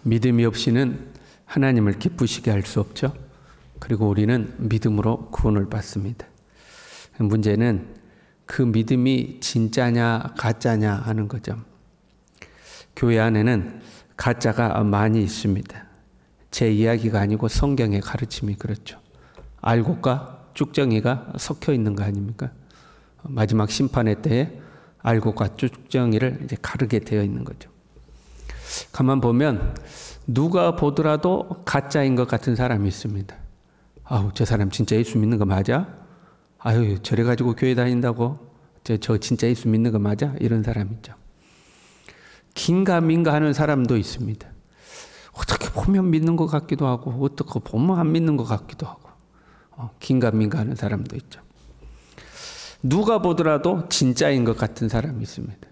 믿음이 없이는 하나님을 기쁘시게 할 수 없죠. 그리고 우리는 믿음으로 구원을 받습니다. 문제는 그 믿음이 진짜냐 가짜냐 하는 거죠. 교회 안에는 가짜가 많이 있습니다. 제 이야기가 아니고 성경의 가르침이 그렇죠. 알곡과 쭉정이가 섞여 있는 거 아닙니까? 마지막 심판의 때에 알곡과 쭉정이를 이제 가르게 되어 있는 거죠. 가만 보면 누가 보더라도 가짜인 것 같은 사람이 있습니다. 아우, 저 사람 진짜 예수 믿는 거 맞아? 아유, 저래 가지고 교회 다닌다고? 저 진짜 예수 믿는 거 맞아? 이런 사람 있죠. 긴가민가 하는 사람도 있습니다. 어떻게 보면 믿는 것 같기도 하고 어떻게 보면 안 믿는 것 같기도 하고 긴가민가 하는 사람도 있죠. 누가 보더라도 진짜인 것 같은 사람이 있습니다.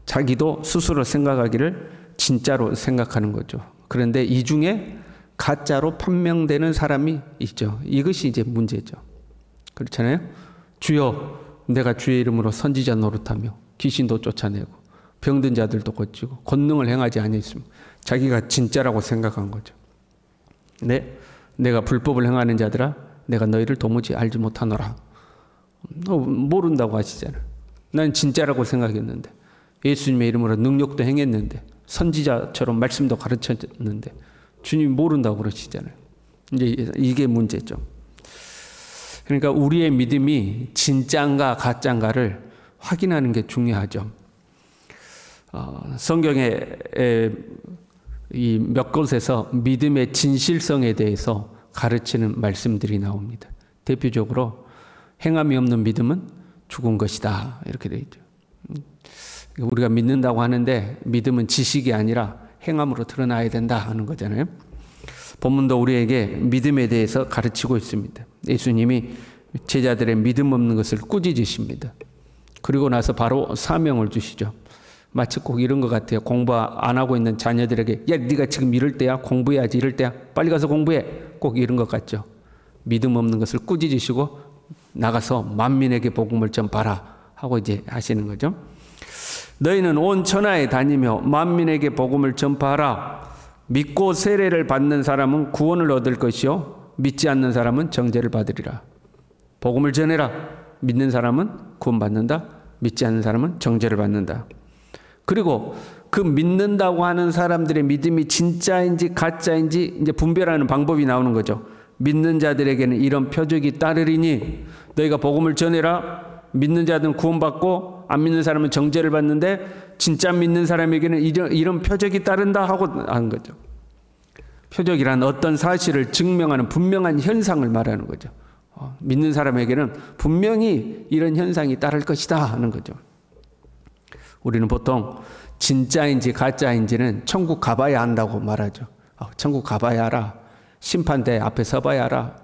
자기도 스스로 생각하기를 진짜로 생각하는 거죠. 그런데 이 중에 가짜로 판명되는 사람이 있죠. 이것이 이제 문제죠. 그렇잖아요. 주여, 내가 주의 이름으로 선지자 노릇하며 귀신도 쫓아내고 병든 자들도 고치고 권능을 행하지 아니했으면 자기가 진짜라고 생각한 거죠. 네, 내가 불법을 행하는 자들아, 내가 너희를 도무지 알지 못하노라. 모른다고 하시잖아요. 난 진짜라고 생각했는데, 예수님의 이름으로 능력도 행했는데, 선지자처럼 말씀도 가르쳤는데 주님이 모른다고 그러시잖아요. 이제 이게 문제죠. 그러니까 우리의 믿음이 진짜인가 가짜인가를 확인하는 게 중요하죠. 성경에 이 몇 곳에서 믿음의 진실성에 대해서 가르치는 말씀들이 나옵니다. 대표적으로 행함이 없는 믿음은 죽은 것이다, 이렇게 되어 있죠. 우리가 믿는다고 하는데 믿음은 지식이 아니라 행함으로 드러나야 된다 하는 거잖아요. 본문도 우리에게 믿음에 대해서 가르치고 있습니다. 예수님이 제자들의 믿음 없는 것을 꾸짖으십니다. 그리고 나서 바로 사명을 주시죠. 마치 꼭 이런 것 같아요. 공부 안 하고 있는 자녀들에게 야, 네가 지금 이럴 때야, 공부해야지, 이럴 때야, 빨리 가서 공부해. 꼭 이런 것 같죠. 믿음 없는 것을 꾸짖으시고 나가서 만민에게 복음을 전파라 하고 이제 하시는 거죠. 너희는 온 천하에 다니며 만민에게 복음을 전파하라. 믿고 세례를 받는 사람은 구원을 얻을 것이요 믿지 않는 사람은 정죄를 받으리라. 복음을 전해라. 믿는 사람은 구원받는다. 믿지 않는 사람은 정죄를 받는다. 그리고 그 믿는다고 하는 사람들의 믿음이 진짜인지 가짜인지 이제 분별하는 방법이 나오는 거죠. 믿는 자들에게는 이런 표적이 따르리니 너희가 복음을 전해라. 믿는 자들은 구원받고 안 믿는 사람은 정죄를 받는데 진짜 믿는 사람에게는 이런 표적이 따른다 하고 한 거죠. 표적이란 어떤 사실을 증명하는 분명한 현상을 말하는 거죠. 믿는 사람에게는 분명히 이런 현상이 따를 것이다 하는 거죠. 우리는 보통 진짜인지 가짜인지는 천국 가봐야 한다고 말하죠. 천국 가봐야 알아. 심판대 앞에 서봐야 알아.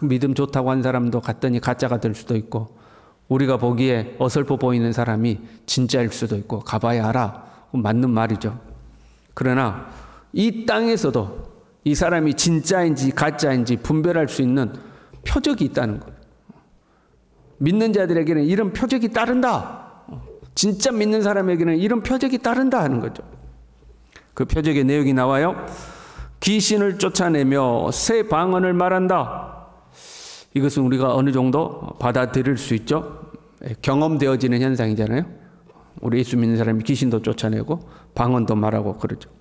믿음 좋다고 한 사람도 갔더니 가짜가 될 수도 있고 우리가 보기에 어설퍼 보이는 사람이 진짜일 수도 있고 가봐야 알아. 맞는 말이죠. 그러나 이 땅에서도 이 사람이 진짜인지 가짜인지 분별할 수 있는 표적이 있다는 거예요. 믿는 자들에게는 이런 표적이 따른다. 진짜 믿는 사람에게는 이런 표적이 따른다 하는 거죠. 그 표적의 내용이 나와요. 귀신을 쫓아내며 새 방언을 말한다. 이것은 우리가 어느 정도 받아들일 수 있죠. 경험되어지는 현상이잖아요. 우리 예수 믿는 사람이 귀신도 쫓아내고 방언도 말하고 그러죠.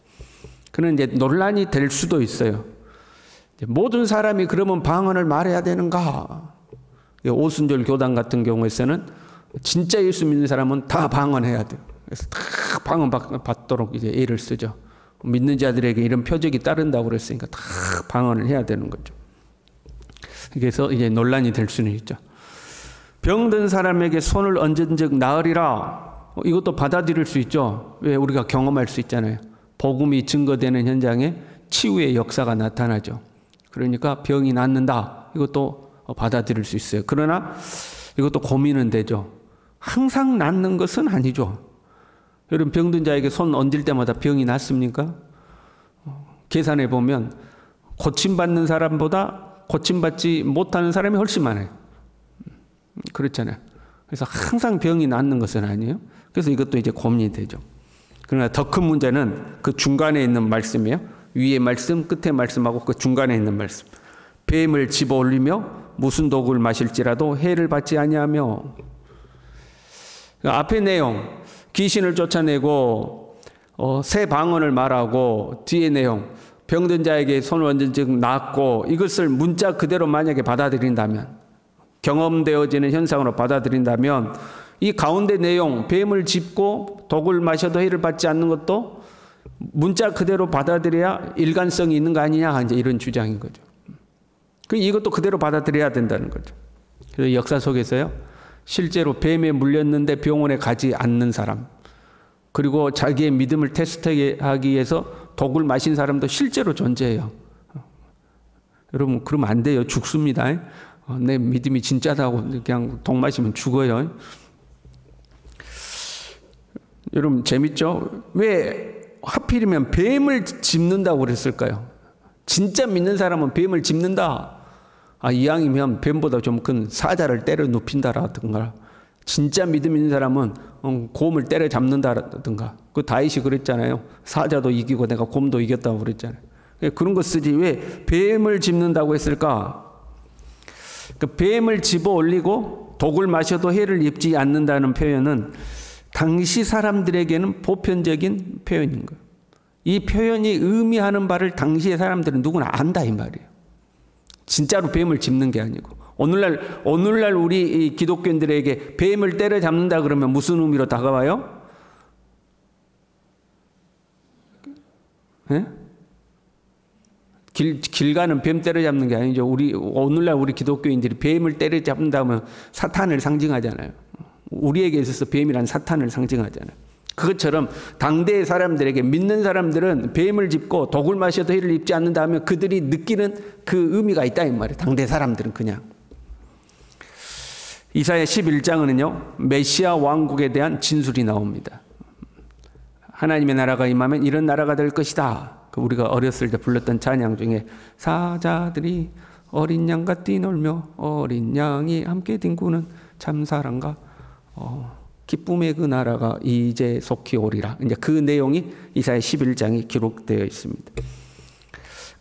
그는 이제 논란이 될 수도 있어요. 모든 사람이 그러면 방언을 말해야 되는가? 오순절 교단 같은 경우에서는 진짜 예수 믿는 사람은 다 방언해야 돼요. 그래서 다 방언 받도록 이제 애를 쓰죠. 믿는 자들에게 이런 표적이 따른다고 그랬으니까 다 방언을 해야 되는 거죠. 그래서 이제 논란이 될 수는 있죠. 병든 사람에게 손을 얹은 즉 나으리라. 이것도 받아들일 수 있죠. 왜? 우리가 경험할 수 있잖아요. 복음이 증거되는 현장에 치유의 역사가 나타나죠. 그러니까 병이 낫는다. 이것도 받아들일 수 있어요. 그러나 이것도 고민은 되죠. 항상 낫는 것은 아니죠. 여러분 병든 자에게 손 얹을 때마다 병이 낫습니까? 계산해 보면 고침받는 사람보다 고침받지 못하는 사람이 훨씬 많아요. 그렇잖아요. 그래서 항상 병이 낫는 것은 아니에요. 그래서 이것도 이제 고민이 되죠. 그러나 더 큰 문제는 그 중간에 있는 말씀이에요. 위에 말씀, 끝에 말씀하고 그 중간에 있는 말씀. 뱀을 집어 올리며 무슨 독을 마실지라도 해를 받지 아니하며. 앞에 내용, 귀신을 쫓아내고 새 방언을 말하고, 뒤에 내용, 병든 자에게 손을 얹은 즉 낫고, 이것을 문자 그대로 만약에 받아들인다면, 경험되어지는 현상으로 받아들인다면, 이 가운데 내용, 뱀을 짚고 독을 마셔도 해를 받지 않는 것도 문자 그대로 받아들여야 일관성이 있는 거 아니냐, 이제 이런 주장인 거죠. 이것도 그대로 받아들여야 된다는 거죠. 그래서 역사 속에서요, 실제로 뱀에 물렸는데 병원에 가지 않는 사람, 그리고 자기의 믿음을 테스트하기 위해서 독을 마신 사람도 실제로 존재해요. 여러분, 그러면 안 돼요. 죽습니다. 내 믿음이 진짜다고 그냥 독 마시면 죽어요. 여러분, 재밌죠? 왜 하필이면 뱀을 짚는다고 그랬을까요? 진짜 믿는 사람은 뱀을 짚는다. 이왕이면 뱀보다 좀 큰 사자를 때려 눕힌다라든가, 진짜 믿음 있는 사람은 곰을 때려 잡는다라든가. 그 다윗이 그랬잖아요. 사자도 이기고 내가 곰도 이겼다고 그랬잖아요. 그런 거 쓰지 왜 뱀을 짚는다고 했을까? 그 뱀을 집어 올리고 독을 마셔도 해를 입지 않는다는 표현은 당시 사람들에게는 보편적인 표현인 거예요. 이 표현이 의미하는 바를 당시의 사람들은 누구나 안다 이 말이에요. 진짜로 뱀을 짚는 게 아니고. 오늘날 우리 기독교인들에게 뱀을 때려잡는다 그러면 무슨 의미로 다가와요? 네? 길 가는 뱀 때려잡는 게 아니죠. 오늘날 우리 기독교인들이 뱀을 때려잡는다면 사탄을 상징하잖아요. 우리에게 있어서 뱀이란 사탄을 상징하잖아요. 그것처럼 당대의 사람들에게, 믿는 사람들은 뱀을 짚고 독을 마셔도 해를 입지 않는다 하면 그들이 느끼는 그 의미가 있다 이 말이에요. 당대 사람들은 그냥. 이사야 11장은요 메시아 왕국에 대한 진술이 나옵니다. 하나님의 나라가 임하면 이런 나라가 될 것이다. 우리가 어렸을 때 불렀던 찬양 중에 사자들이 어린 양과 뛰놀며 어린 양이 함께 뒹구는 참사랑과 기쁨의 그 나라가 이제 속히 오리라. 이제 그 내용이 이사야 11장이 기록되어 있습니다.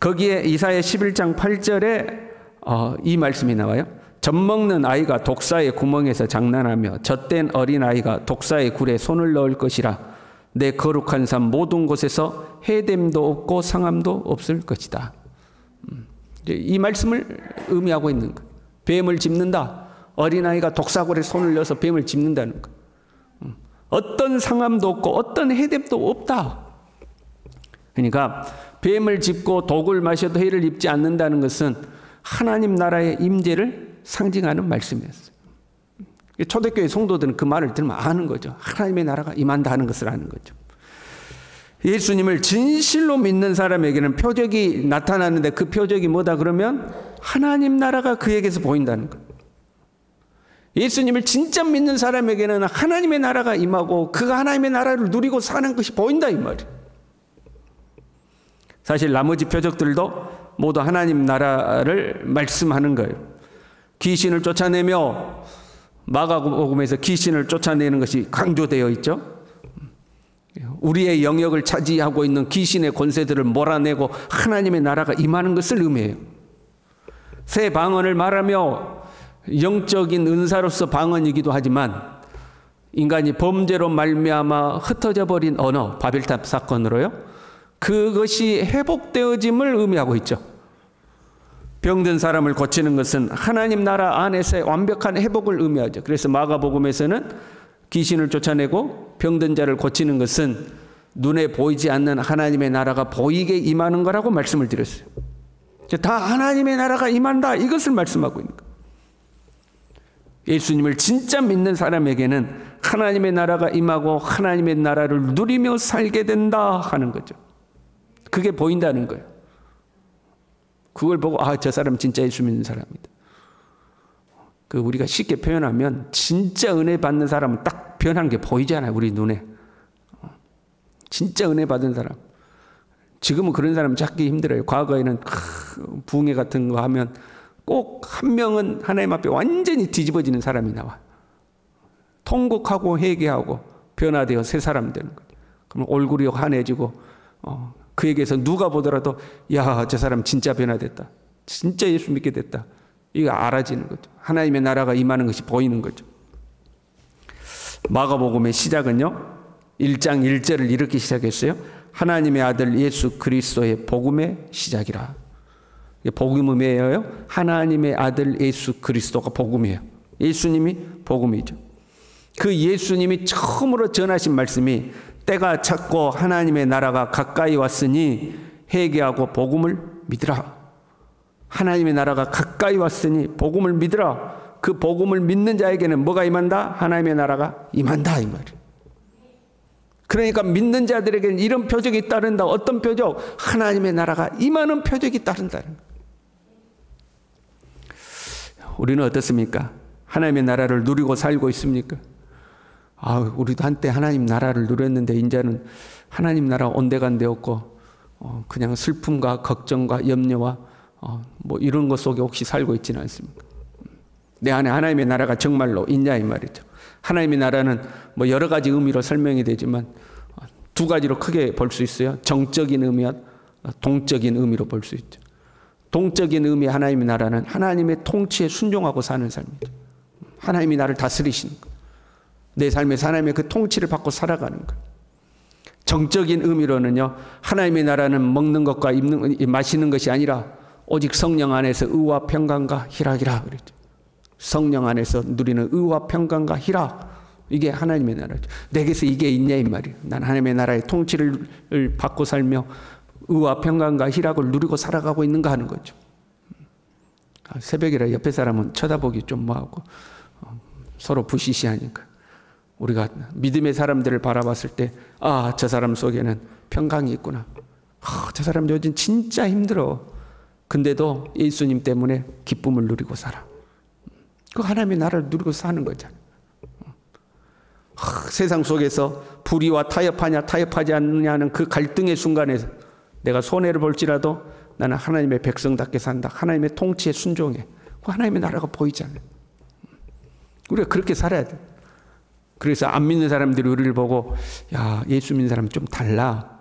거기에 이사야 11장 8절에 이 말씀이 나와요. 젖먹는 아이가 독사의 구멍에서 장난하며 젖된 어린아이가 독사의 굴에 손을 넣을 것이라. 내 거룩한 삶 모든 곳에서 해됨도 없고 상함도 없을 것이다. 이 말씀을 의미하고 있는 거예요. 뱀을 짚는다. 어린아이가 독사굴에 손을 넣어서 뱀을 짚는다는 거예요. 어떤 상함도 없고 어떤 해됨도 없다. 그러니까 뱀을 짚고 독을 마셔도 해를 입지 않는다는 것은 하나님 나라의 임재를 상징하는 말씀이었어요. 초대교회 성도들은 그 말을 들으면 아는 거죠. 하나님의 나라가 임한다 하는 것을 아는 거죠. 예수님을 진실로 믿는 사람에게는 표적이 나타나는데 그 표적이 뭐다 그러면 하나님 나라가 그에게서 보인다는 거예요. 예수님을 진짜 믿는 사람에게는 하나님의 나라가 임하고 그가 하나님의 나라를 누리고 사는 것이 보인다 이 말이에요. 사실 나머지 표적들도 모두 하나님 나라를 말씀하는 거예요. 귀신을 쫓아내며, 마가복음에서 귀신을 쫓아내는 것이 강조되어 있죠. 우리의 영역을 차지하고 있는 귀신의 권세들을 몰아내고 하나님의 나라가 임하는 것을 의미해요. 새 방언을 말하며 영적인 은사로서 방언이기도 하지만 인간이 범죄로 말미암아 흩어져 버린 언어, 바벨탑 사건으로요, 그것이 회복되어짐을 의미하고 있죠. 병든 사람을 고치는 것은 하나님 나라 안에서의 완벽한 회복을 의미하죠. 그래서 마가복음에서는 귀신을 쫓아내고 병든 자를 고치는 것은 눈에 보이지 않는 하나님의 나라가 보이게 임하는 거라고 말씀을 드렸어요. 다 하나님의 나라가 임한다, 이것을 말씀하고 있는 거예요. 예수님을 진짜 믿는 사람에게는 하나님의 나라가 임하고 하나님의 나라를 누리며 살게 된다 하는 거죠. 그게 보인다는 거예요. 그걸 보고 저 사람 진짜 예수 믿는 사람이다. 우리가 쉽게 표현하면 진짜 은혜 받는 사람은 딱 변한 게 보이잖아요, 우리 눈에. 진짜 은혜 받은 사람. 지금은 그런 사람 찾기 힘들어요. 과거에는 부흥회 같은 거 하면 꼭 한 명은 하나님 앞에 완전히 뒤집어지는 사람이 나와. 통곡하고 회개하고 변화되어 새 사람 되는 거죠. 그럼 얼굴이 환해지고 그에게서 누가 보더라도 야, 저 사람 진짜 변화됐다. 진짜 예수 믿게 됐다. 이거 알아지는 거죠. 하나님의 나라가 임하는 것이 보이는 거죠. 마가복음의 시작은요, 1장 1절을 이렇게 시작했어요. 하나님의 아들 예수 그리스도의 복음의 시작이라. 복음은 뭐예요? 하나님의 아들 예수 그리스도가 복음이에요. 예수님이 복음이죠. 그 예수님이 처음으로 전하신 말씀이 때가 찼고 하나님의 나라가 가까이 왔으니 회개하고 복음을 믿으라. 하나님의 나라가 가까이 왔으니 복음을 믿으라. 그 복음을 믿는 자에게는 뭐가 임한다? 하나님의 나라가 임한다, 이 말이에요. 그러니까 믿는 자들에게는 이런 표적이 따른다. 어떤 표적? 하나님의 나라가 임하는 표적이 따른다는 거예요. 우리는 어떻습니까? 하나님의 나라를 누리고 살고 있습니까? 우리도 한때 하나님 나라를 누렸는데 이제는 하나님 나라 온데간데 없고 그냥 슬픔과 걱정과 염려와 뭐 이런 것 속에 혹시 살고 있지는 않습니까? 내 안에 하나님의 나라가 정말로 있냐 이 말이죠. 하나님의 나라는 뭐 여러 가지 의미로 설명이 되지만 두 가지로 크게 볼 수 있어요. 정적인 의미와 동적인 의미로 볼 수 있죠. 동적인 의미의 하나님의 나라는 하나님의 통치에 순종하고 사는 삶이죠. 하나님이 나를 다스리시는 거예요. 내 삶에서 하나님의 그 통치를 받고 살아가는 거예요. 정적인 의미로는요, 하나님의 나라는 먹는 것과 마시는 것이 아니라 오직 성령 안에서 의와 평강과 희락이라 그랬죠. 성령 안에서 누리는 의와 평강과 희락, 이게 하나님의 나라죠. 내게서 이게 있냐 이 말이에요. 난 하나님의 나라의 통치를 받고 살며 의와 평강과 희락을 누리고 살아가고 있는가 하는 거죠. 새벽이라 옆에 사람은 쳐다보기 좀 뭐하고 서로 부시시하니까 우리가 믿음의 사람들을 바라봤을 때 저 사람 속에는 평강이 있구나. 저 사람 요즘 진짜 힘들어. 근데도 예수님 때문에 기쁨을 누리고 살아. 그 하나님의 나라를 누리고 사는 거잖아. 세상 속에서 불의와 타협하냐 타협하지 않느냐는 그 갈등의 순간에서 내가 손해를 볼지라도 나는 하나님의 백성답게 산다. 하나님의 통치에 순종해. 그 하나님의 나라가 보이잖아요. 우리가 그렇게 살아야 돼. 그래서 안 믿는 사람들이 우리를 보고 야, 예수 믿는 사람 좀 달라.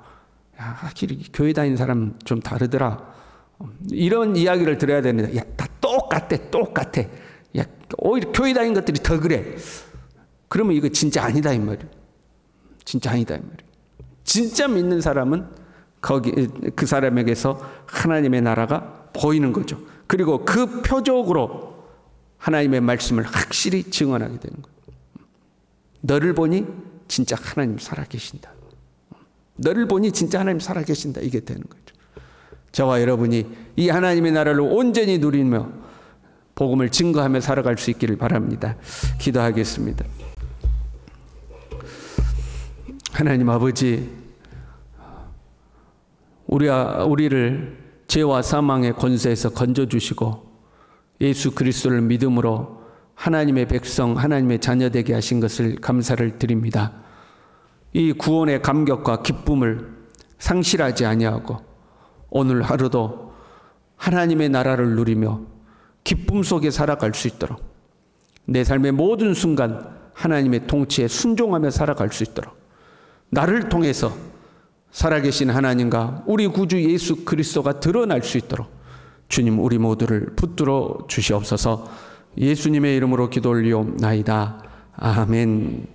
야, 확실히 교회 다니는 사람 좀 다르더라. 이런 이야기를 들어야 되는데 야, 다 똑같아. 야, 오히려 교회 다니는 것들이 더 그래. 그러면 이거 진짜 아니다 이 말이에요. 진짜 아니다 이 말이에요. 진짜 믿는 사람은 그 사람에게서 하나님의 나라가 보이는 거죠. 그리고 그 표적으로 하나님의 말씀을 확실히 증언하게 되는 거예요. 너를 보니 진짜 하나님 살아계신다. 너를 보니 진짜 하나님 살아계신다. 이게 되는 거죠. 저와 여러분이 이 하나님의 나라를 온전히 누리며 복음을 증거하며 살아갈 수 있기를 바랍니다. 기도하겠습니다. 하나님 아버지, 우리를 죄와 사망의 권세에서 건져주시고 예수 그리스도를 믿음으로 하나님의 백성, 하나님의 자녀 되게 하신 것을 감사를 드립니다. 이 구원의 감격과 기쁨을 상실하지 아니하고 오늘 하루도 하나님의 나라를 누리며 기쁨 속에 살아갈 수 있도록 내 삶의 모든 순간 하나님의 통치에 순종하며 살아갈 수 있도록 나를 통해서 살아계신 하나님과 우리 구주 예수 그리스도가 드러날 수 있도록 주님 우리 모두를 붙들어 주시옵소서. 예수님의 이름으로 기도 올리옵나이다. 아멘.